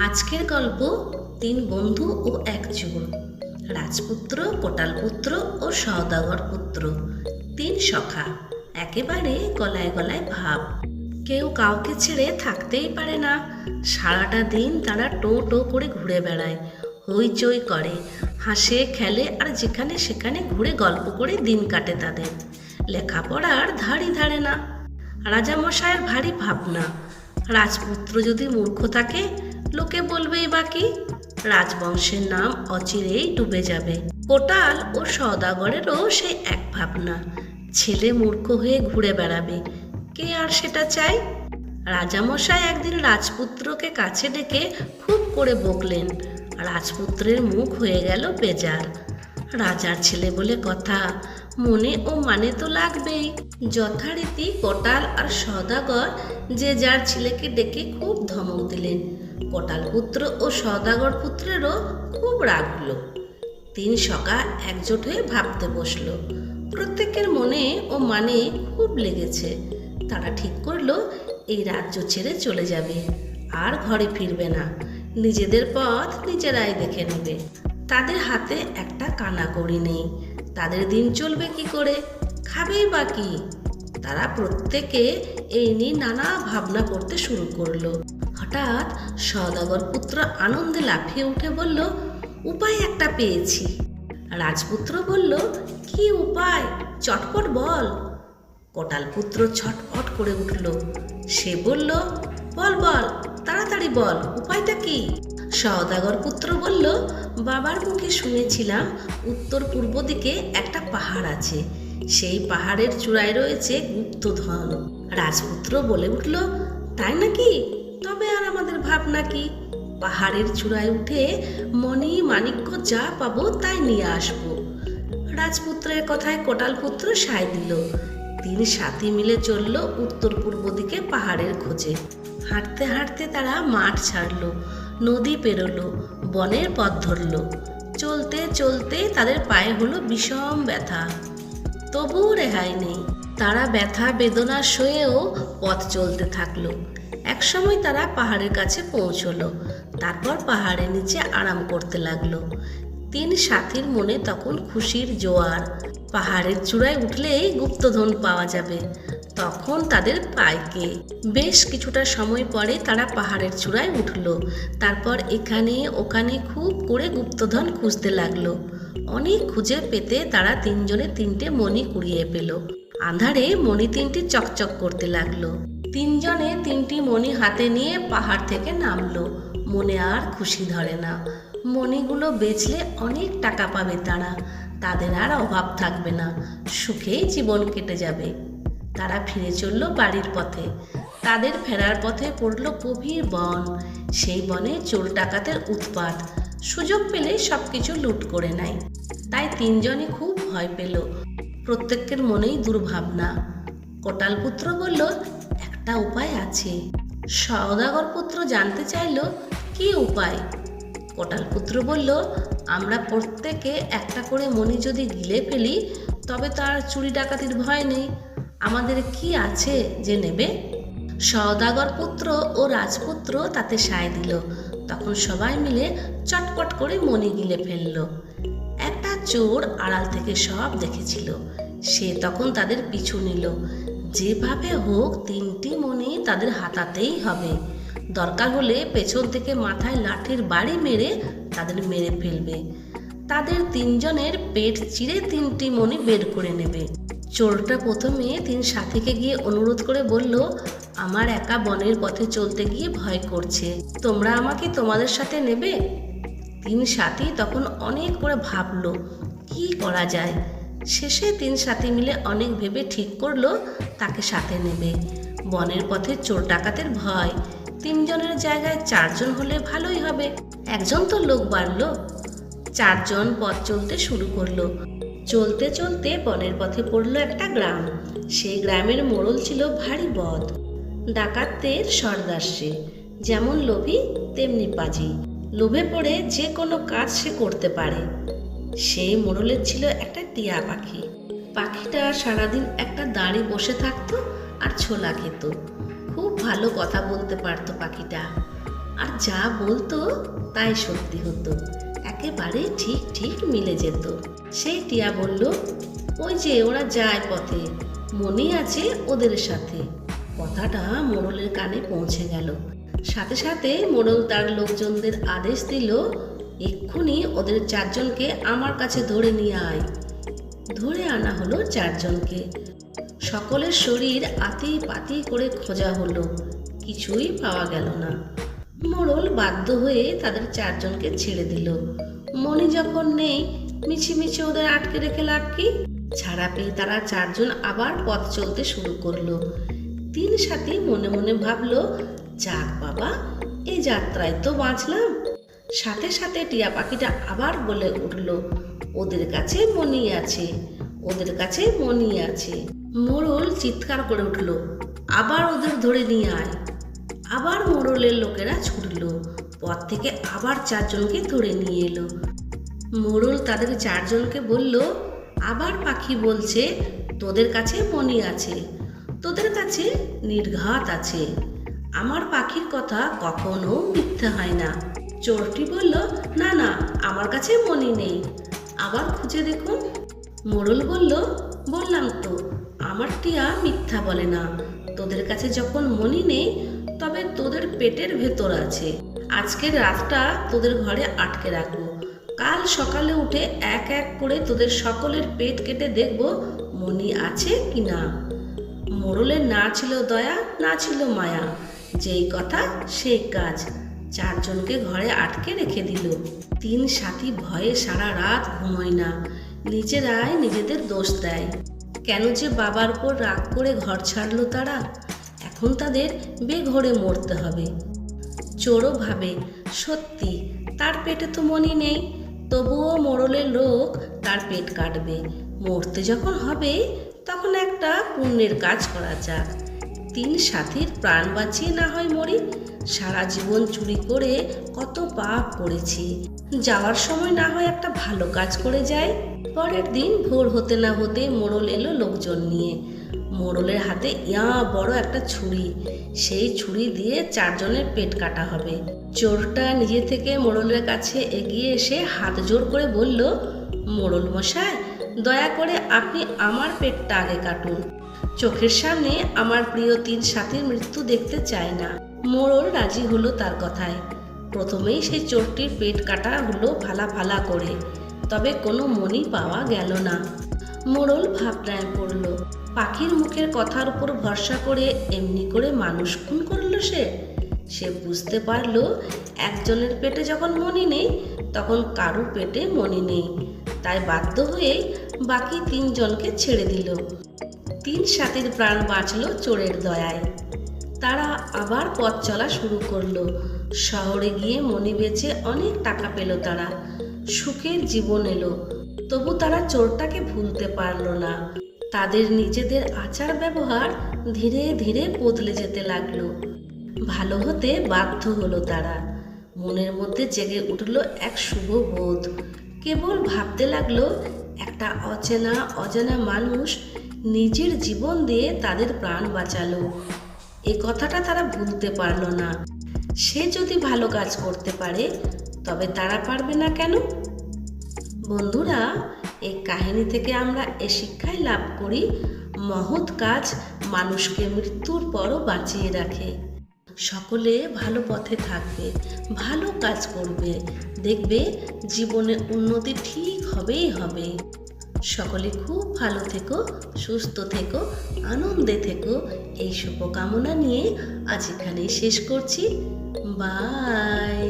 আজকের গল্প তিন বন্ধু ও এক চোর। রাজপুত্র, কোটালপুত্র ও সওদাগর পুত্র, তিন সখা, একেবারে গলায় গলায় ভাব। কেউ কাউকে ছেড়ে থাকতেই পারে না। সারাটা দিন তারা টো টো করে ঘুরে বেড়ায়, হইচই করে, হাসে, খেলে আর যেখানে সেখানে ঘুরে গল্প করে দিন কাটে তাদের। লেখাপড়ার ধারই ধারে না। রাজামশায়ের ভারী ভাবনা, রাজপুত্র যদি মূর্খ থাকে লোকে বলবেই বাকি, রাজবংশের নাম অচিরেই ডুবে যাবে। কোটাল ও সওদাগরেরও সেই এক ভাবনা, ছেলে মূর্খ হয়ে ঘুরে বেড়াবে, কে আর সেটা চায়। রাজামশাই একদিন রাজপুত্রকে কাছে ডেকে খুব করে বকলেন। রাজপুত্রের মুখ হয়ে গেল বেজার। রাজার ছেলে বলে কথা, মনে ও মানে তো লাগবেই। যথারীতি কোটাল আর সওদাগর যে যার ছেলেকে ডেকে খুব ধমক দিলেন। কোটাল পুত্র ও সওদাগর পুত্রেরও খুব রাগ হলো। তিন সখা একজোট হয়ে ভাবতে বসলো। প্রত্যেকের মনে ও মানে খুব লেগেছে। তারা ঠিক করলো এই রাজ্য ছেড়ে চলে যাবে, আর ঘরে ফিরবে না, নিজেদের পথ নিজেরাই দেখে নেবে। তাদের হাতে একটা কানাকড়ি নেই, তাদের দিন চলবে কি করে, খাবেই বা কি? তারা প্রত্যেকে এই নিয়ে নানা ভাবনা করতে শুরু করলো। হঠাৎ সওদাগর পুত্র আনন্দে লাফিয়ে উঠে বলল, উপায় একটা পেয়েছি। রাজপুত্র বলল, কি উপায়? চটপট বল। কোটাল পুত্র ছটফট করে উঠল। সে বলল, বল বল, তাড়াতাড়ি বল, উপায়টা কি? সওদাগর পুত্র বলল, বাবার মুখে শুনেছিলাম উত্তর পূর্ব দিকে একটা পাহাড় আছে, সেই পাহাড়ের চূড়ায় রয়েছে গুপ্তধন। রাজপুত্র বলে উঠল, তাই নাকি? তবে আর আমাদের ভাবনা কি? পাহাড়ের চূড়ায় উঠে মণি মাণিক্য যা পাবো তাই নিয়ে আসবো। রাজপুত্রের কথায় কোটাল পুত্র সায় দিল। তিন সাথী মিলে চলল উত্তর পূর্ব দিকে পাহাড়ের খোঁজে। হাঁটতে হাঁটতে তারা মাঠ ছাড়লো, নদী পেরোলো, বনের পথ ধরলো। চলতে চলতে তাদের পায়ে হলো বিষম ব্যথা, তবুও রেহাই নেই। তারা ব্যথা বেদনা সয়েও পথ চলতে থাকলো। একসময় তারা পাহাড়ের কাছে পৌঁছলো। তারপর পাহাড়ের নিচে আরাম করতে লাগলো। তিন সাথীর মনে তখন খুশির জোয়ার। পাহাড়ের চূড়ায় উঠলেই গুপ্তধন পাওয়া যাবে, তখন তাদের পায়কে। বেশ কিছুটা সময় পরে তারা পাহাড়ের চূড়ায় উঠলো। তারপর এখানে ওখানে খুব করে গুপ্তধন খুঁজতে লাগলো। অনেক খুঁজে পেতে তারা তিনজনে তিনটে মণি কুড়িয়ে পেল। আঁধারে মণি তিনটি চকচক করতে লাগলো। তিনজনে তিনটি মণি হাতে নিয়ে পাহাড় থেকে নামলো। মনে আর খুশি ধরে না। মণিগুলো বেচলে অনেক টাকা পাবে তারা, তাদের আর অভাব থাকবে না, সুখেই জীবন কেটে যাবে। তারা ফিরে চলল বাড়ির পথে। তাদের ফেরার পথে পড়ল গভীর বন। সেই বনে চোর ডাকাতের উৎপাত, সুযোগ পেলে সবকিছু লুট করে নেয়। তাই তিনজনে খুব ভয় পেল। প্রত্যেকের মনেই দুর্ভাবনা। কোটাল পুত্র বলল, একটা উপায় আছে। সওদাগর পুত্র জানতে চাইল, কি উপায়? কোটাল পুত্র বলল, আমরা প্রত্যেকে একটা করে মণি যদি গিলে ফেলি তবে তার চুরি ডাকাতির ভয় নেই। আমাদের কি আছে যে নেবে? সওদাগর পুত্র ও রাজপুত্র তাতে সায় দিল। তখন সবাই মিলে চটপট করে মণি গিলে ফেলল। একটা চোর আড়াল থেকে সব দেখেছিল, সে তখন তাদের পিছু নিল। যেভাবে হোক তিনটি মণি তাদের হাতাতেই হবে। দরকার হলে পেছন থেকে মাথায় লাঠির বাড়ি মেরে তাদের মেরে ফেলবে। তাদের তিনজনের পেট চিরে তিনটি মণি বের করে নেবে। চোরটা প্রথমে তিন সাথীকে গিয়ে অনুরোধ করে বলল, আমার একা বনের পথে চলতে গিয়ে ভয় করছে, তোমরা আমাকে তোমাদের সাথে নেবে? তিন সাথী তখন অনেক করে ভাবলো কি করা যায়। শেষে তিন সাথী মিলে অনেক ভেবে ঠিক করলো তাকে সাথে নেবে। বনের পথে চোর ডাকাতের ভয়, তিনজনের জায়গায় চারজন হলে ভালোই হবে। একজন তো লোক বাড়লো। চারজন পথ চলতে শুরু করলো। চলতে চলতে বনের পথে পড়লো একটা গ্রাম। সেই গ্রামের মোড়ল ছিল ভারী বদ, ডাকাতদের সর্দার সে। যেমন লোভী তেমনি পাজি, লোভে পড়ে যে কোনো কাজ সে করতে পারে। সেই মোড়লের ছিল একটা টিয়া পাখি। পাখিটা সারাদিন একটা দাঁড়ে বসে থাকতো আর ছোলা খেত। খুব ভালো কথা বলতে পারতো পাখিটা। আর যা বলতো তাই সত্যি হতো, একেবারে ঠিক ঠিক মিলে যেত। সেই টিয়া বলল, ওই যে ওরা যায় পথে, মনি আছে ওদের সাথে। কথাটা মোড়লের কানে পৌঁছে গেল। সাথে সাথে মোড়ল তার লোকজনদের আদেশ দিল, এক্ষুনি ওদের চারজনকে আমার কাছে ধরে নিয়ে আয়। ধরে আনা হলো চারজনকে। সকলের শরীর আতি পাতি করে খোঁজা হলো, কিছুই পাওয়া গেল না। মোড়ল বাধ্য হয়ে তাদের চারজনকে ছেড়ে দিল। মণি যখন নেই, মিছিমিছি ওদের আটকে রেখে লাভ কি? ছাড়া পেয়ে তারা চারজন আবার পথ চলতে শুরু করলো। তিন সাথী মনে মনে ভাবলো, যাক বাবা, এই যাত্রায় তো বাঁচলাম। সাথে সাথে টিয়া পাখিটা আবার বলে উঠল, ওদের কাছে মণি আছে, ওদের কাছে মণি আছে। মোড়ল চিৎকার করে উঠল, আবার ওদের ধরে নিয়ে আয়। আবার মোড়লের লোকেরা ছুটল, পথ থেকে আবার চারজনকে ধরে নিয়ে এলো। মোড়ল তাদের চারজনকে বলল, আবার পাখি বলছে তোদের কাছে মণি আছে, তোদের কাছে নির্ঘাত আছে। আমার পাখির কথা কখনো মিথ্যা হয় না। চোরটি বলল, না না, আমার কাছে মণি নেই, আবার খুঁজে দেখুন। মোড়ল বলল, বললাম তো, আমার টিয়া মিথ্যা বলে না। তোদের কাছে যখন মণি নেই, তবে তোদের পেটের ভেতর আছে। আজকের রাতটা তোদের ঘরে আটকে রাখবো। কাল সকালে উঠে এক এক করে তোদের সকলের পেট কেটে দেখব মণি আছে কি না। মোড়লের না ছিল দয়া, না ছিল মায়া, যেই কথা সেই কাজ। চারজনকে ঘরে আটকে রেখে দিল। তিন সাথী ভয়ে সারা রাত ঘুমোয় না, নিজেরাই নিজেদের দোষ দেয়। কেন যে বাবার উপর রাগ করে ঘর ছাড়লো তারা? এখন তাদের বেঘরে মরতে হবে। চোরও ভাবে, সত্যি তার পেটে তো মণি নেই, তবুও মোড়লের লোক তার পেট কাটবে। মরতে যখন হবে, তখন একটা পুণ্যের কাজ করা যাক। তিন সাথীর প্রাণ বাঁচিয়ে না হয় মরি। সারা জীবন চুরি করে কত পাপ করেছি, যাওয়ার সময় না হয় একটা ভালো কাজ করে যায়। পরের দিন ভোর হতে না হতে মোড়ল এলো লোকজন নিয়ে। মোড়লের হাতে বড় একটা ছুরি, সেই ছুরি দিয়ে চারজনের পেট কাটা হবে। চোরটা নিজে থেকে মোড়লের কাছে এগিয়ে এসে হাত জোর করে বলল, মোড়ল মশাই, দয়া করে আপনি আমার পেটটা আগে কাটুন। চোখের সামনে আমার প্রিয় তিন সাথীর মৃত্যু দেখতে চায় না। মোড়ল রাজি হলো তার কথায়। প্রথমেই সেই চোরটির পেট কাটা হলো ফালা ফালা করে, তবে কোনো মণি পাওয়া গেল না। মোড়ল ভাবনায় পড়ল, পাখির মুখের কথার উপর ভরসা করে এমনি করে মানুষ খুন করলো সে বুঝতে পারলো, একজনের পেটে যখন মণি নেই, তখন কারো পেটে মণি নেই। তাই বাধ্য হয়ে বাকি তিনজনকে ছেড়ে দিল। তিন সাথীর প্রাণ বাঁচল চোরের দয়ায়। তারা আবার পথ চলা শুরু করলো। শহরে গিয়ে মণি বেচে অনেক টাকা পেল তারা, সুখের জীবন এলো। তবু তারা চোরটাকে ভুলতে পারলো না। তাদের নিজেদের আচার ব্যবহার ধীরে ধীরে বদলে যেতে লাগলো। ভালো হতে বাধ্য হলো তারা। মনের মধ্যে জেগে উঠলো এক শুভ বোধ। কেবল ভাবতে লাগলো, একটা অজানা মানুষ নিজের জীবন দিয়ে তাদের প্রাণ বাঁচালো। এ কথাটা তারা ভুলতে পারলো না। সে যদি ভালো কাজ করতে পারে, তবে তারা পারবে না কেন? বন্ধুরা, এই কাহিনী থেকে আমরা এ শিক্ষাই লাভ করি, মহৎ কাজ মানুষকে মৃত্যুর পরও বাঁচিয়ে রাখে। সকলে ভালো পথে থাকবে, ভালো কাজ করবে, দেখবে জীবনে উন্নতি ঠিক হবেই হবে। সকলে খুব ভালো থেকো, সুস্থ থেকো, আনন্দে থেকো, এই শুভকামনা নিয়ে আজ এখানেই শেষ করছি। বাই।